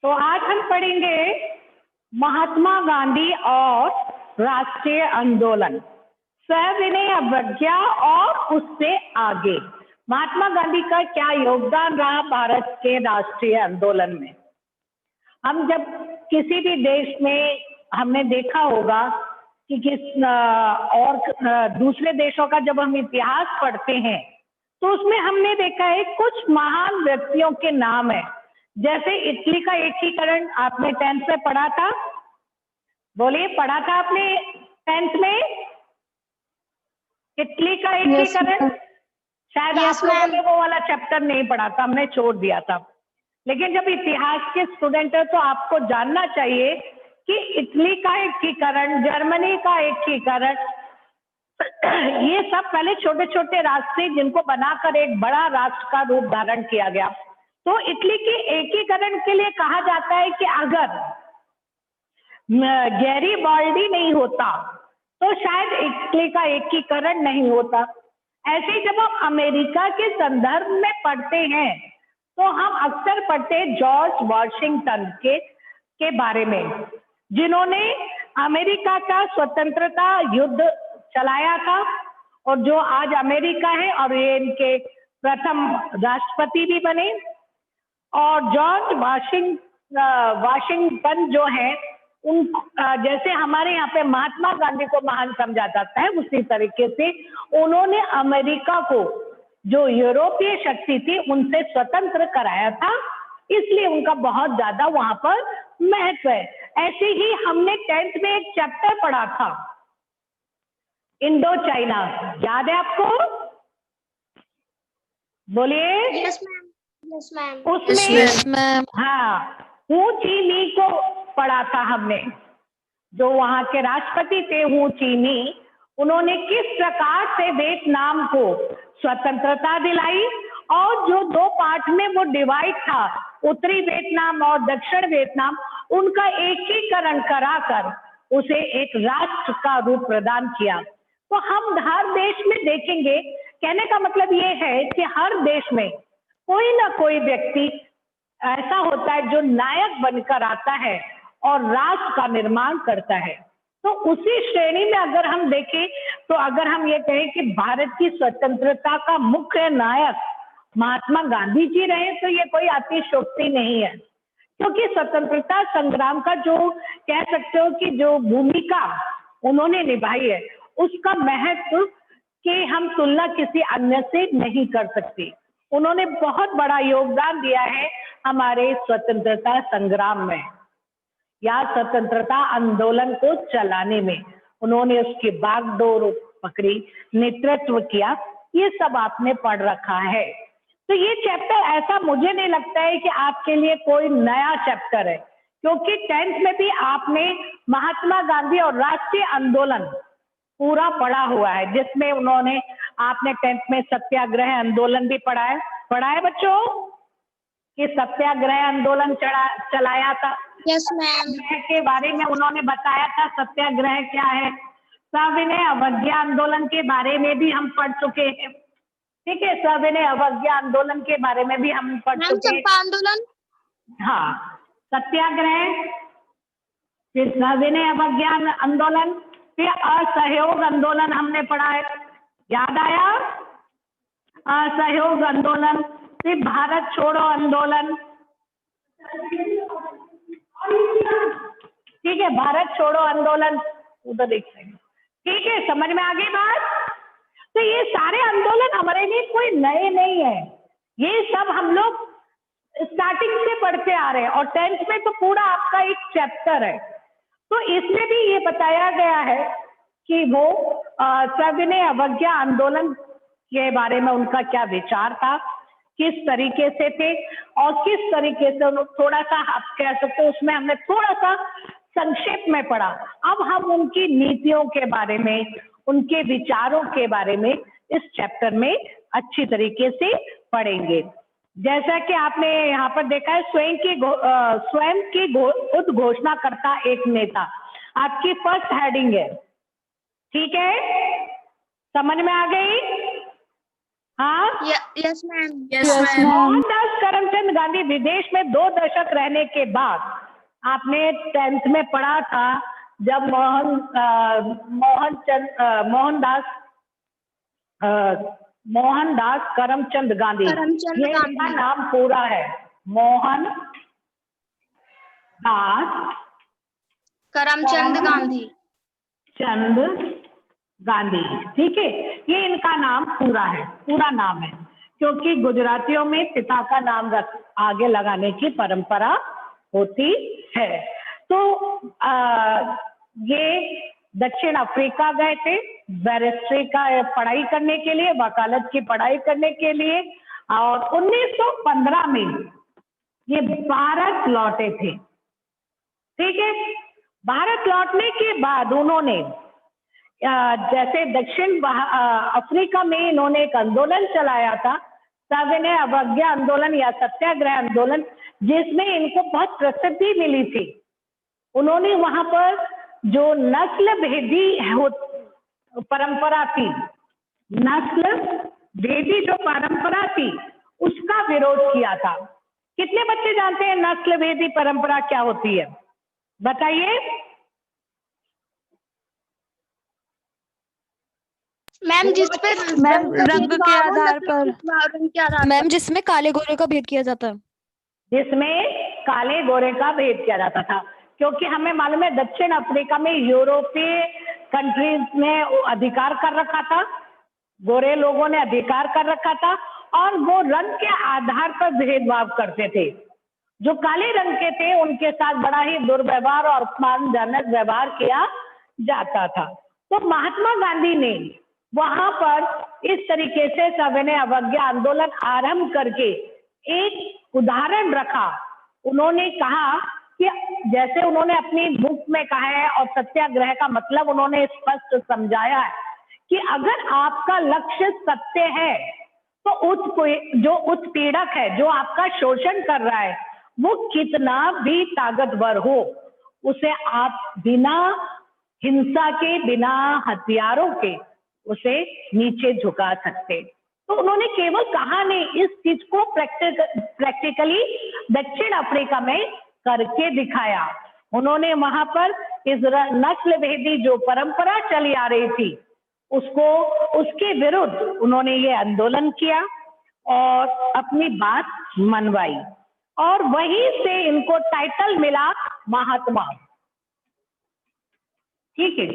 तो आज हम पढ़ेंगे महात्मा गांधी और राष्ट्रीय आंदोलन, सविनय अवज्ञा और उससे आगे। महात्मा गांधी का क्या योगदान रहा भारत के राष्ट्रीय आंदोलन में। हम जब किसी भी देश में हमने देखा होगा कि दूसरे देशों का जब हम इतिहास पढ़ते हैं तो उसमें हमने देखा है कुछ महान व्यक्तियों के नाम है। जैसे इटली का एकीकरण आपने 10th में पढ़ा था, बोलिए पढ़ा था आपने 10th में इटली का एकीकरण? शायद आप लोगों ने वो वाला चैप्टर नहीं पढ़ा था, हमने छोड़ दिया था। लेकिन जब इतिहास के स्टूडेंट है तो आपको जानना चाहिए कि इटली का एकीकरण, जर्मनी का एकीकरण, ये सब पहले छोटे छोटे राष्ट्र थे जिनको बनाकर एक बड़ा राष्ट्र का रूप धारण किया गया। तो इटली के एकीकरण के लिए कहा जाता है कि अगर गैरीबाल्डी नहीं होता तो शायद इटली का एकीकरण नहीं होता। ऐसे ही जब हम अमेरिका के संदर्भ में पढ़ते हैं तो हम अक्सर पढ़ते हैं जॉर्ज वॉशिंगटन के बारे में, जिन्होंने अमेरिका का स्वतंत्रता युद्ध चलाया था और जो आज अमेरिका है और ये इनके प्रथम राष्ट्रपति भी बने। और जॉर्ज वाशिंगटन जो है उन जैसे हमारे यहाँ पे महात्मा गांधी को महान समझा जाता है, उसी तरीके से उन्होंने अमेरिका को जो यूरोपीय शक्ति थी उनसे स्वतंत्र कराया था, इसलिए उनका बहुत ज्यादा वहां पर महत्व है। ऐसे ही हमने 10th में एक चैप्टर पढ़ा था इंडो चाइना, याद है आपको? बोलिए। Yes ma'am. उसमें हाँ, हू ची नी को पढ़ा था हमने, जो वहां के राष्ट्रपति थे हू ची नी, उन्होंने किस प्रकार से वियतनाम को स्वतंत्रता दिलाई और जो दो पार्ट में वो डिवाइड था, उत्तरी वियतनाम और दक्षिण वियतनाम, उनका एकीकरण कराकर उसे एक राष्ट्र का रूप प्रदान किया। तो हम हर देश में देखेंगे, कहने का मतलब ये है कि हर देश में कोई ना कोई व्यक्ति ऐसा होता है जो नायक बनकर आता है और राष्ट्र का निर्माण करता है। तो उसी श्रेणी में अगर हम देखें तो अगर हम ये कहें कि भारत की स्वतंत्रता का मुख्य नायक महात्मा गांधी जी रहे तो ये कोई अतिशयोक्ति नहीं है, क्योंकि स्वतंत्रता संग्राम का जो कह सकते हो कि जो भूमिका उन्होंने निभाई है उसका महत्व की हम तुलना किसी अन्य से नहीं कर सकते। उन्होंने बहुत बड़ा योगदान दिया है हमारे स्वतंत्रता संग्राम में या स्वतंत्रता आंदोलन को चलाने में। उन्होंने उसकी बागडोर पकड़ी, नेतृत्व किया, ये सब आपने पढ़ रखा है। तो ये चैप्टर ऐसा मुझे नहीं लगता है कि आपके लिए कोई नया चैप्टर है, क्योंकि 10th में भी आपने महात्मा गांधी और राष्ट्रीय आंदोलन पूरा पढ़ा हुआ है, जिसमें उन्होंने आपने 10th में सत्याग्रह आंदोलन भी पढ़ा है बच्चों, कि सत्याग्रह आंदोलन चलाया था। Yes ma'am. के बारे में उन्होंने बताया था सत्याग्रह क्या है। सविनय अवज्ञा आंदोलन के बारे में भी हम पढ़ चुके हैं, ठीक है, सविनय अवज्ञा आंदोलन के बारे में भी हम पढ़ चुके हैं। चंपा आंदोलन, हाँ, सत्याग्रह, फिर सविनय अवज्ञा आंदोलन, फिर असहयोग आंदोलन हमने पढ़ा है, याद आया? असहयोग आंदोलन, फिर भारत छोड़ो आंदोलन, ठीक है, भारत छोड़ो आंदोलन, उधर देख रहे हैं, ठीक है, समझ में आ गई बात? तो ये सारे आंदोलन हमारे लिए कोई नए नहीं है, ये सब हम लोग स्टार्टिंग से पढ़ते आ रहे हैं और 10th में तो पूरा आपका एक चैप्टर है। तो इसमें भी ये बताया गया है कि वो सविनय अवज्ञा आंदोलन के बारे में उनका क्या विचार था, किस तरीके से थे और किस तरीके से थोड़ा सा आप कह सकते हो उसमें हमने थोड़ा सा संक्षेप में पढ़ा। अब हम उनकी नीतियों के बारे में, उनके विचारों के बारे में इस चैप्टर में अच्छी तरीके से पढ़ेंगे। जैसा कि आपने यहाँ पर देखा है, स्वयं की उद्घोषणा करता एक नेता, आपकी फर्स्ट हेडिंग है, ठीक है, समझ में आ गई? हाँ, यस मैम। मोहनदास करमचंद गांधी विदेश में 2 दशक रहने के बाद, आपने 10th में पढ़ा था जब मोहनदास करमचंद गांधी, करमचंद ये इनका गांधी। नाम पूरा है, मोहनदास करमचंद गांधी। चंद गांधी, ठीक है, ये इनका नाम पूरा है, पूरा नाम है, क्योंकि गुजरातियों में पिता का नाम आगे लगाने की परंपरा होती है। तो ये दक्षिण अफ्रीका गए थे बैरिस्ट्री का पढ़ाई करने के लिए, वकालत की पढ़ाई करने के लिए, और 1915 में ये भारत लौटे थे। ठीक है, भारत लौटने के बाद उन्होंने जैसे दक्षिण अफ्रीका में इन्होंने एक आंदोलन चलाया था, सविनय अवज्ञा आंदोलन या सत्याग्रह आंदोलन, जिसमें इनको बहुत प्रसिद्धि मिली थी। उन्होंने वहां पर जो नस्ल भेदी परंपरा थी, नस्ल भेदी जो परंपरा थी, उसका विरोध किया था। कितने बच्चे जानते हैं नस्ल भेदी परंपरा क्या होती है, बताइए। मैम जिसपे मैम रंग के आधार पर, मैम जिसमें काले गोरे का भेद किया जाता है, जिसमें काले गोरे का भेद किया जाता था, क्योंकि हमें मालूम है दक्षिण अफ्रीका में यूरोपीय कंट्रीज ने अधिकार कर रखा था, गोरे लोगों ने अधिकार कर रखा था, और वो रंग के आधार पर भेदभाव करते थे। जो काले रंग के थे उनके साथ बड़ा ही दुर्व्यवहार और अपमानजनक व्यवहार किया जाता था। तो महात्मा गांधी ने वहां पर इस तरीके से सविनय अवज्ञा आंदोलन आरंभ करके एक उदाहरण रखा। उन्होंने कहा कि जैसे उन्होंने अपनी बुक में कहा है, और सत्याग्रह का मतलब उन्होंने स्पष्ट समझाया है कि अगर आपका लक्ष्य सत्य है तो जो उत्पीड़क है, जो आपका शोषण कर रहा है, वो कितना भी ताकतवर हो, उसे आप बिना हिंसा के, बिना हथियारों के उसे नीचे झुका सकते। तो उन्होंने केवल कहा नहीं, इस चीज को प्रैक्टिकली दक्षिण अफ्रीका में करके दिखाया। उन्होंने वहां पर इस नस्ल भेदी जो परंपरा चली आ रही थी, उसके विरुद्ध उन्होंने ये आंदोलन किया और अपनी बात मनवाई, और वहीं से इनको टाइटल मिला महात्मा। ठीक है,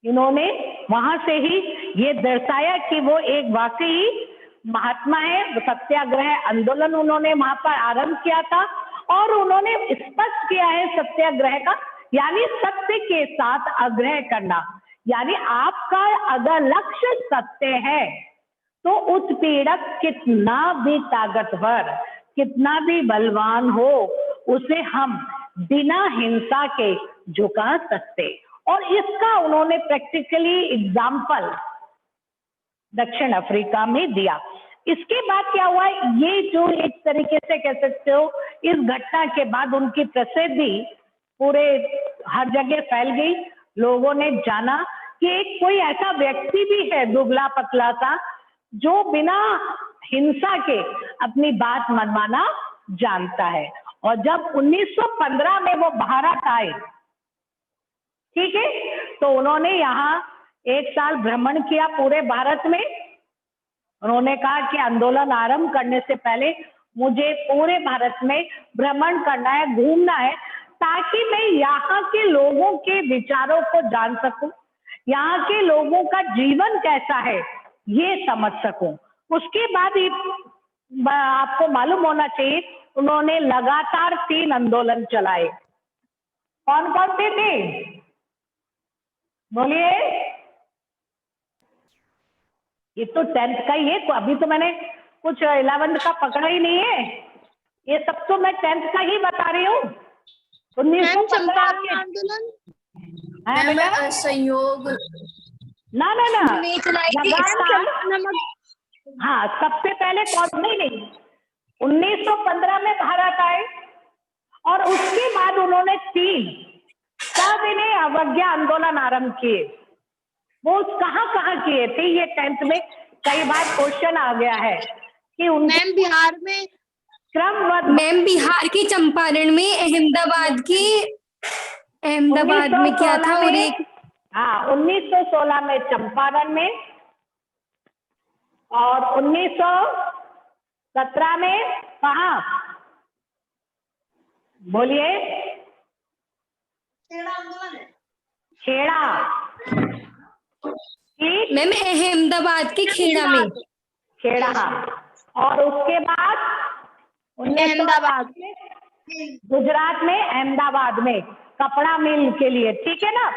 इन्होंने वहां से ही ये दर्शाया कि वो एक वाकई महात्मा है। सत्याग्रह आंदोलन उन्होंने वहां पर आरंभ किया था, और उन्होंने स्पष्ट किया है सत्याग्रह का, यानी सत्य के साथ आग्रह करना, यानी आपका अगर लक्ष्य सत्य है तो उत्पीड़क कितना भी ताकतवर, कितना भी बलवान हो, उसे हम बिना हिंसा के झुका सकते। और इसका उन्होंने प्रैक्टिकली एग्जाम्पल दक्षिण अफ्रीका में दिया। इसके बाद क्या हुआ, ये जो एक तरीके से कह सकते हो, इस घटना के बाद उनकी प्रसिद्धि पूरे हर जगह फैल गई। लोगों ने जाना कि कोई ऐसा व्यक्ति भी है दुबला पतला सा, जो बिना हिंसा के अपनी बात मनवाना जानता है। और जब 1915 में वो भारत आए, ठीक है, तो उन्होंने यहाँ 1 साल भ्रमण किया पूरे भारत में। उन्होंने कहा कि आंदोलन आरंभ करने से पहले मुझे पूरे भारत में भ्रमण करना है, घूमना है, ताकि मैं यहाँ के लोगों के विचारों को जान सकूं, यहाँ के लोगों का जीवन कैसा है ये समझ सकूं। उसके बाद ही आपको मालूम होना चाहिए, उन्होंने लगातार 3 आंदोलन चलाए। कौन कौन से थे, बोलिए। ये तो 10th का ही है, अभी तो मैंने कुछ 11th का पकड़ा ही नहीं है, ये सब तो मैं 10th का ही बता रही हूँ। 1915 के आंदोलन, संयोग ना लगातार। हाँ, सबसे पहले कौन, नहीं 1915 में भारत आए, और उसके बाद उन्होंने 3 सविनय अवज्ञा आंदोलन आरंभ किए। वो कहाँ किए थे, ये 10th में कई बार क्वेश्चन आ गया है कि उनके मैम बिहार में क्रमबद्ध मैम बिहार के चंपारण में, अहमदाबाद में क्या था, 1916 और में, एक 1916 में चंपारण में, और 1917 में कहाँ, बोलिए, खेड़ा। ठीक, मैम अहमदाबाद के खेड़ा में। खेड़ा। और उसके बाद 1900 अहमदाबाद गुजरात में, अहमदाबाद में कपड़ा मिल के लिए, ठीक है ना।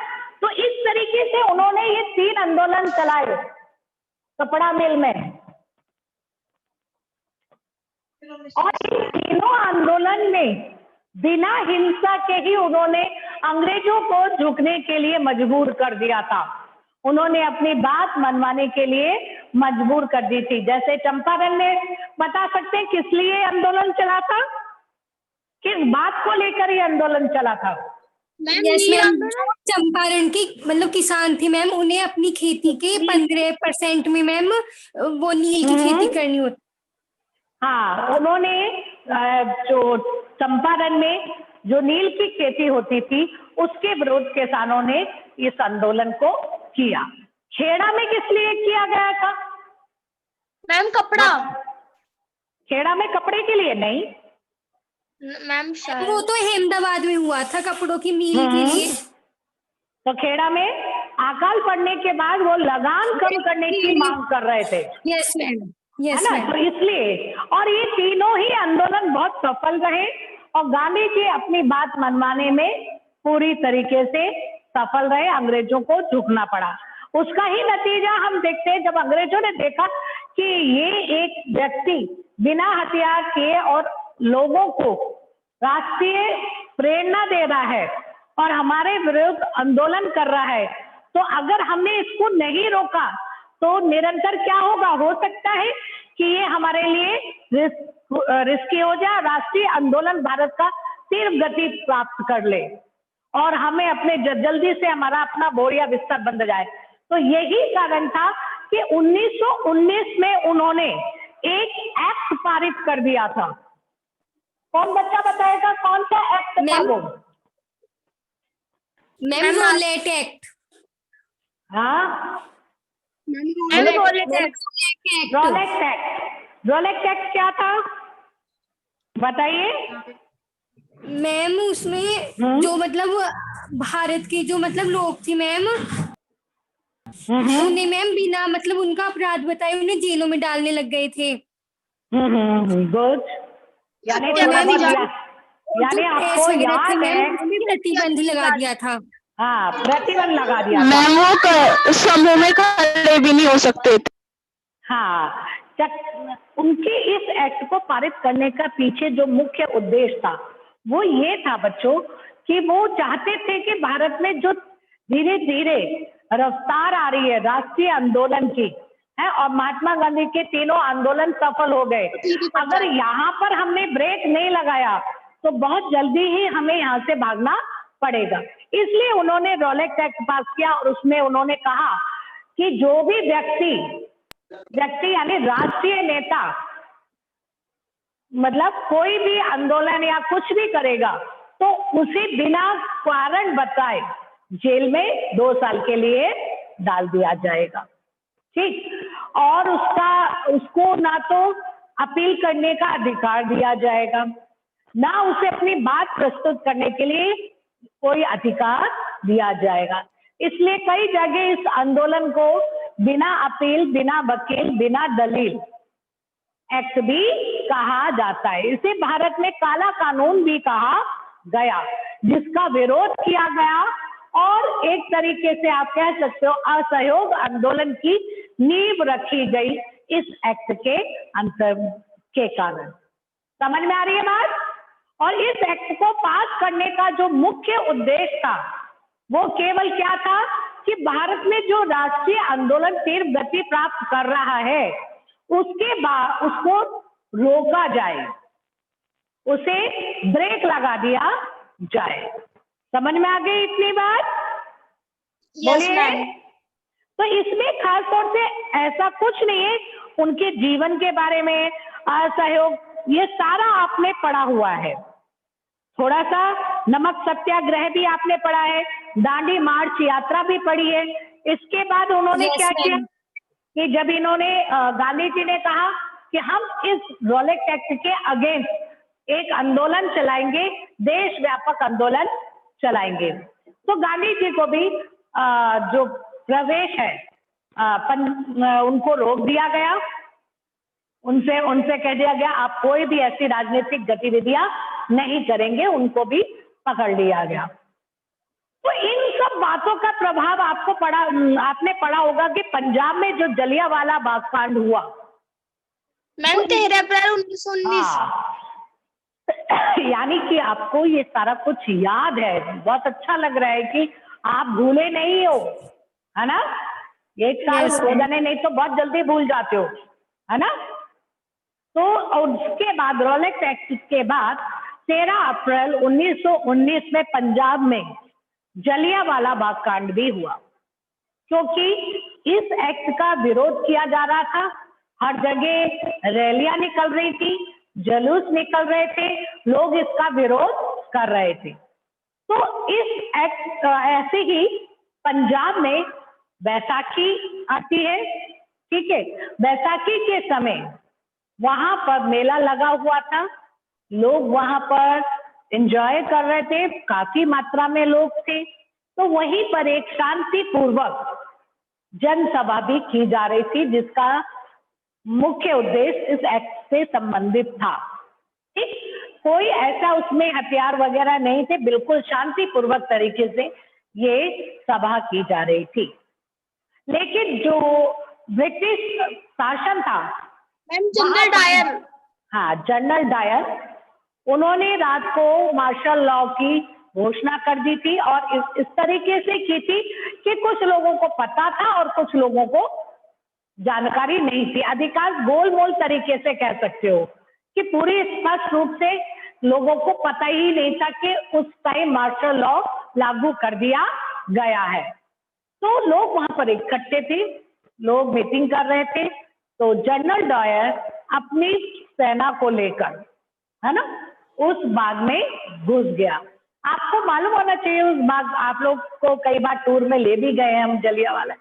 तो इस तरीके से उन्होंने ये 3 आंदोलन चलाए कपड़ा मिल में, और इन तीनों आंदोलन में बिना हिंसा के ही उन्होंने अंग्रेजों को झुकने के लिए मजबूर कर दिया था। उन्होंने अपनी बात मनवाने के लिए मजबूर कर दी थी। जैसे चंपारण में, बता सकते हैं किस लिए आंदोलन चला था, किस बात को लेकर ये आंदोलन चला था? यस मैम, चंपारण के मतलब किसान थे मैम, उन्हें अपनी खेती के 15% में मैम वो नील की खेती करनी होती। हाँ, उन्होंने जो चंपारण में जो नील की खेती होती थी उसके विरोध किसानों ने इस आंदोलन को किया। खेड़ा में किस लिए किया गया था? मैम कपड़ा, खेड़ा में कपड़े के लिए नहीं मैम शायद वो तो अहमदाबाद में हुआ था कपड़ों की मिल के लिए। तो खेड़ा में अकाल पड़ने के बाद वो लगान कम करने की मांग कर रहे थे। यस मैम, है यस ना, मैम। तो इसलिए, और ये तीनों ही आंदोलन बहुत सफल रहे और गांधी जी अपनी बात मनवाने में पूरी तरीके से सफल रहे, अंग्रेजों को झुकना पड़ा। उसका ही नतीजा हम देखते हैं, जब अंग्रेजों ने देखा कि ये एक व्यक्ति बिना हथियार के और लोगों को राष्ट्रीय प्रेरणा दे रहा है और हमारे विरुद्ध आंदोलन कर रहा है, तो अगर हमने इसको नहीं रोका तो निरंतर क्या होगा, हो सकता है कि ये हमारे लिए रिस्की हो जाए, राष्ट्रीय आंदोलन भारत का तीव्र गति प्राप्त कर ले और हमें अपने जल्दी से हमारा अपना बोरिया बिस्तर बंद जाए। तो यही कारण था कि 1919 में उन्होंने एक एक्ट पारित कर दिया था। कौन बच्चा बताएगा कौन सा एक्ट था वो? Ma'am Rowlatt act. हाँ, Rowlatt act. Rolex act. Rolex act क्या था बताइए? मैम उसमें जो मतलब भारत के जो मतलब लोग थे मैम, उन्हें मैम बिना मतलब उनका अपराध बताए उन्हें जेलों में डालने लग गए थे। गुड। यानी आपको याद है, प्रतिबंध लगा दिया था। हाँ, प्रतिबंध लगा दिया था। मैम वो समूह में खड़े भी नहीं हो सकते थे। हाँ, उनके इस एक्ट को पारित करने का पीछे जो मुख्य उद्देश्य था वो ये था बच्चों कि वो चाहते थे कि भारत में जो धीरे धीरे रफ्तार आ रही है राष्ट्रीय आंदोलन की है, और महात्मा गांधी के तीनों आंदोलन सफल हो गए, अगर यहाँ पर हमने ब्रेक नहीं लगाया तो बहुत जल्दी ही हमें यहाँ से भागना पड़ेगा। इसलिए उन्होंने रोलेक्स एक्ट पास किया और उसमें उन्होंने कहा कि जो भी व्यक्ति यानी राष्ट्रीय नेता मतलब कोई भी आंदोलन या कुछ भी करेगा तो उसे बिना कारण बताए जेल में 2 साल के लिए डाल दिया जाएगा। ठीक, और उसको ना तो अपील करने का अधिकार दिया जाएगा, ना उसे अपनी बात प्रस्तुत करने के लिए कोई अधिकार दिया जाएगा। इसलिए कई जगह इस आंदोलन को बिना अपील, बिना वकील, बिना दलील एक्ट भी कहा जाता है। इसे भारत में काला कानून भी कहा गया, जिसका विरोध किया गया और एक तरीके से आप कह सकते हो असहयोग आंदोलन की नींव रखी गई इस एक्ट के अंतर के कारण। समझ में आ रही है बात? और इस एक्ट को पास करने का जो मुख्य उद्देश्य था वो केवल क्या था कि भारत में जो राष्ट्रीय आंदोलन तीव्र गति प्राप्त कर रहा है उसके बाद उसको रोका जाए, उसे ब्रेक लगा दिया जाए। समझ में आ गई इतनी बात? बोलिए। तो इसमें खास तौर से ऐसा कुछ नहीं है उनके जीवन के बारे में, असहयोग, ये सारा आपने पढ़ा हुआ है। थोड़ा सा नमक सत्याग्रह भी आपने पढ़ा है, दांडी मार्च यात्रा भी पढ़ी है। इसके बाद उन्होंने Yes, क्या किया ma'am. कि जब इन्होंने गांधी जी ने कहा कि हम इस रॉलेट एक्ट के अगेंस्ट एक आंदोलन चलाएंगे, देश व्यापक आंदोलन चलाएंगे, तो गांधी जी को भी जो प्रवेश है उनको रोक दिया गया, उनसे कह दिया गया आप कोई भी ऐसी राजनीतिक गतिविधियां नहीं करेंगे, उनको भी पकड़ लिया गया। तो इन सब बातों का प्रभाव आपने पढ़ा होगा कि पंजाब में जो जलियांवाला बाग कांड हुआ, मैम 13 अप्रैल 1919। यानी कि आपको ये सारा कुछ याद है, बहुत अच्छा लग रहा है कि आप भूले नहीं हो, है ना। एक साल हो जाने नहीं तो बहुत जल्दी भूल जाते हो, है ना। तो उसके बाद रॉलेट एक्ट के बाद 13 अप्रैल 1919 में पंजाब में जलियांवाला बाग कांड भी हुआ, क्योंकि इस एक्ट का विरोध किया जा रहा था। हर जगह रैलियां निकल रही थी, जुलूस निकल रहे थे, लोग इसका विरोध कर रहे थे। तो इस एक्ट ऐसे ही पंजाब में बैसाखी आती है, ठीक है। बैसाखी के समय वहां पर मेला लगा हुआ था, लोग वहां पर एंजॉय कर रहे थे, काफी मात्रा में लोग थे। तो वहीं पर एक शांतिपूर्वक जनसभा भी की जा रही थी, जिसका मुख्य उद्देश्य इस एक्ट से संबंधित था, ठीक। कोई ऐसा उसमें हथियार वगैरह नहीं थे, बिल्कुल शांतिपूर्वक तरीके से ये सभा की जा रही थी। लेकिन जो ब्रिटिश शासन था, मैम जनरल डायर, हाँ जनरल डायर, उन्होंने रात को मार्शल लॉ की घोषणा कर दी थी, और इस तरीके से की थी कि कुछ लोगों को पता था और कुछ लोगों को जानकारी नहीं थी। अधिकांश गोलमोल तरीके से कह सकते हो कि पूरी स्पष्ट रूप से लोगों को पता ही नहीं था कि उस टाइम मार्शल लॉ लागू कर दिया गया है। तो लोग वहां पर इकट्ठे थे, लोग मीटिंग कर रहे थे। तो जनरल डायर अपनी सेना को लेकर, है ना, उस बाग में घुस गया। आपको मालूम होना चाहिए उस बाग, आप लोग को कई बार टूर में ले भी गए हैं हम जलियांवाला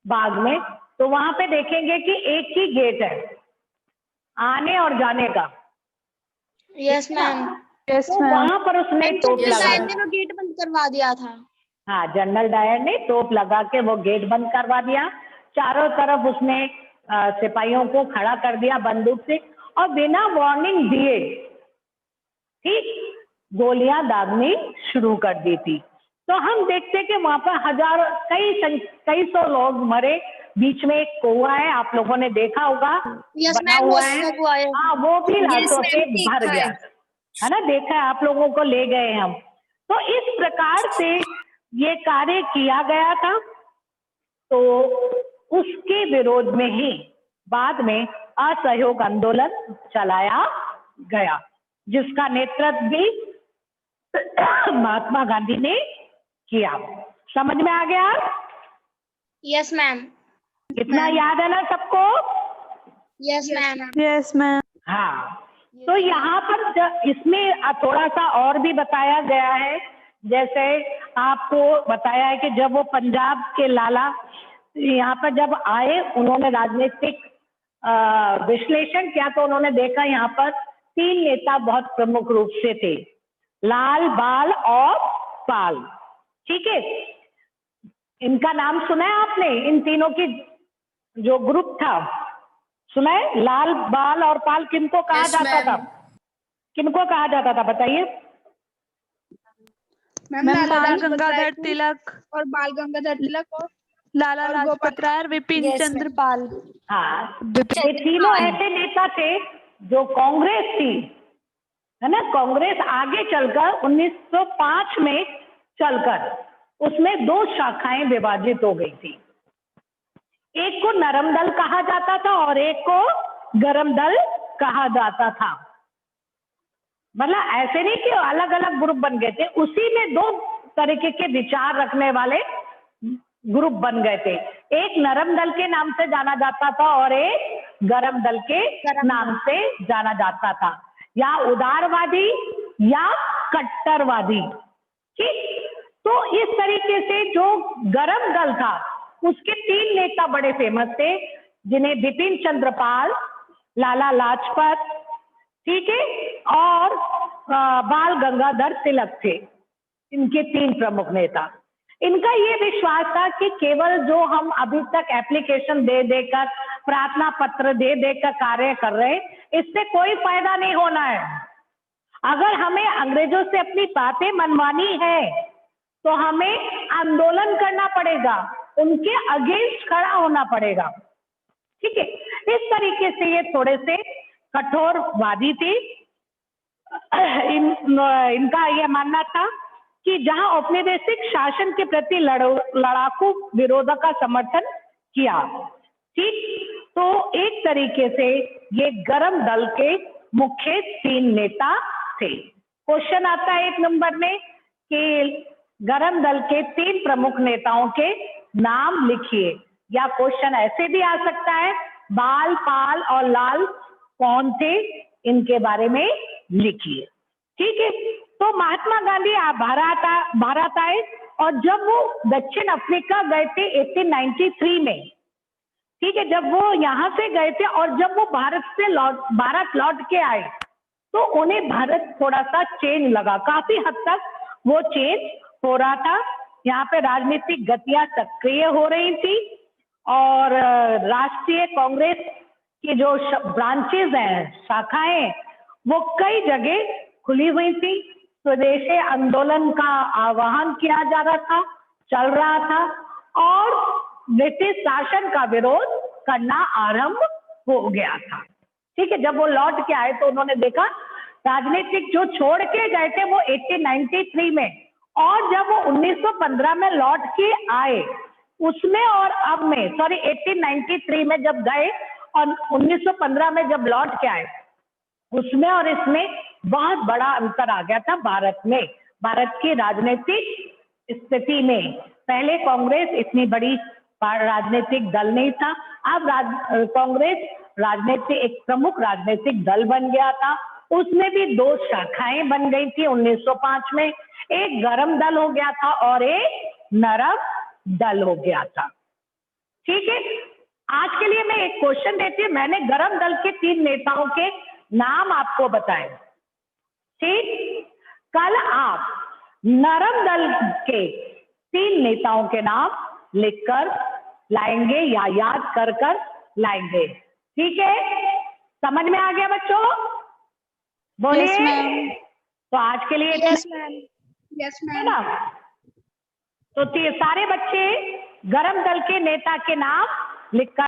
बाग में, तो वहां पे देखेंगे कि एक ही गेट है आने और जाने का। Yes ma'am. यस तो मैम। वहां पर उसने तोप जनरल लगा डायर ने वो गेट बंद करवा दिया था। हाँ, जनरल डायर ने तोप लगा के वो गेट बंद करवा दिया। चारों तरफ उसने सिपाहियों को खड़ा कर दिया बंदूक से, और बिना वार्निंग दिए, ठीक, गोलियां दागनी शुरू कर दी थी। तो हम देखते कि वहां पर हजारों कई सौ लोग मरे। बीच में एक कुआं है, आप लोगों ने देखा होगा, यस बना मैम, हुआ है। हाँ, वो भी लाशों मैम, से देखा भर गया, है। है ना, देखा है आप लोगों को, ले गए हम। तो इस प्रकार से ये कार्य किया गया था। तो उसके विरोध में ही बाद में असहयोग आंदोलन चलाया गया, जिसका नेतृत्व भी महात्मा गांधी ने किया। समझ में आ गया? Yes ma'am. इतना याद है ना सबको? Yes ma'am. Yes ma'am. हाँ, तो यहाँ पर इसमें थोड़ा सा और भी बताया गया है। जैसे आपको बताया है कि जब वो पंजाब के लाला यहाँ पर जब आए, उन्होंने राजनीतिक विश्लेषण किया, तो उन्होंने देखा यहाँ पर 3 नेता बहुत प्रमुख रूप से थे, लाल, बाल और पाल, ठीक है। इनका नाम सुना है आपने? इन तीनों की जो ग्रुप था, सुना है? लाल, बाल और पाल किनको कहा जाता था? किनको कहा जाता था बताइए? मैम बाल गंगाधर तिलक और बाल गंगाधर तिलक और लाला लाजपत राय और विपिन Yes, चंद्र ma'am. पाल। हाँ, ये तीनों ऐसे नेता थे जो कांग्रेस थी, है ना, कांग्रेस आगे चलकर 1905 में चलकर उसमें 2 शाखाएं विभाजित हो गई थी। एक को नरम दल कहा जाता था और एक को गरम दल कहा जाता था। मतलब ऐसे नहीं कि अलग अलग ग्रुप बन गए थे, उसी में 2 तरीके के विचार रखने वाले ग्रुप बन गए थे। एक नरम दल के नाम से जाना जाता था और एक गरम दल के गरम नाम से जाना जाता था, या उदारवादी या कट्टरवादी। ठीक, तो इस तरीके से जो गरम दल था उसके 3 नेता बड़े फेमस थे, जिन्हें बिपिन चंद्र पाल, लाला लाजपत, ठीक है, और बाल गंगाधर तिलक थे। इनके 3 प्रमुख नेता। इनका ये विश्वास था कि केवल जो हम अभी तक एप्लीकेशन दे देकर, प्रार्थना पत्र दे देकर कार्य कर रहे हैं, इससे कोई फायदा नहीं होना है। अगर हमें अंग्रेजों से अपनी बातें मनवानी है तो हमें आंदोलन करना पड़ेगा, उनके अगेंस्ट खड़ा होना पड़ेगा। ठीक है, इस तरीके से ये थोड़े से कठोरवादी थे। इनका यह मानना था कि जहां औपनिवेशिक शासन के प्रति लड़ाकू विरोध का समर्थन किया। ठीक, तो एक तरीके से ये गरम दल के मुख्य 3 नेता थे। क्वेश्चन आता है 1 नंबर में कि गरम दल के 3 प्रमुख नेताओं के नाम लिखिए, या क्वेश्चन ऐसे भी आ सकता है, बाल, पाल और लाल कौन थे, इनके बारे में लिखिए। ठीक है, तो महात्मा गांधी भारत आए, और जब वो दक्षिण अफ्रीका गए थे 1893 में, ठीक है, जब वो यहाँ से गए थे और जब वो भारत लौट के आए तो उन्हें भारत थोड़ा सा चेंज लगा, काफी हद तक वो चेंज हो रहा था। यहाँ पे राजनीतिक गतियां सक्रिय हो रही थी, और राष्ट्रीय कांग्रेस की जो ब्रांचेस हैं, शाखाएं, वो कई जगह खुली हुई थी। स्वदेशी आंदोलन का आह्वान किया जा रहा था, चल रहा था, और ब्रिटिश शासन का विरोध करना आरंभ हो गया था। ठीक है, जब वो लौट के आए तो उन्होंने देखा राजनीतिक जो छोड़ के गए थे वो 1893 में, और जब वो 1915 में लौट के आए, उसमें और अब में, 1893 में जब गए और 1915 में जब लौट के आए, उसमें और इसमें बहुत बड़ा अंतर आ गया था भारत में, भारत की राजनीतिक स्थिति में। पहले कांग्रेस इतनी बड़ी राजनीतिक दल नहीं था, अब कांग्रेस एक प्रमुख राजनीतिक दल बन गया था। उसमें भी 2 शाखाएं बन गई थी 1905 में, एक गरम दल हो गया था और एक नरम दल हो गया था। ठीक है, आज के लिए मैं एक क्वेश्चन देती हूँ, मैंने गरम दल के 3 नेताओं के नाम आपको बताए। ठीक, कल आप नरम दल के 3 नेताओं के नाम लिखकर लाएंगे या याद कर लाएंगे। ठीक है, समझ में आ गया बच्चों? बोलिए। Yes, ma'am. तो आज के लिए Yes, ma'am. Yes, है ma'am. ना? तो सारे बच्चे गरम दल के नेता के नाम लिखकर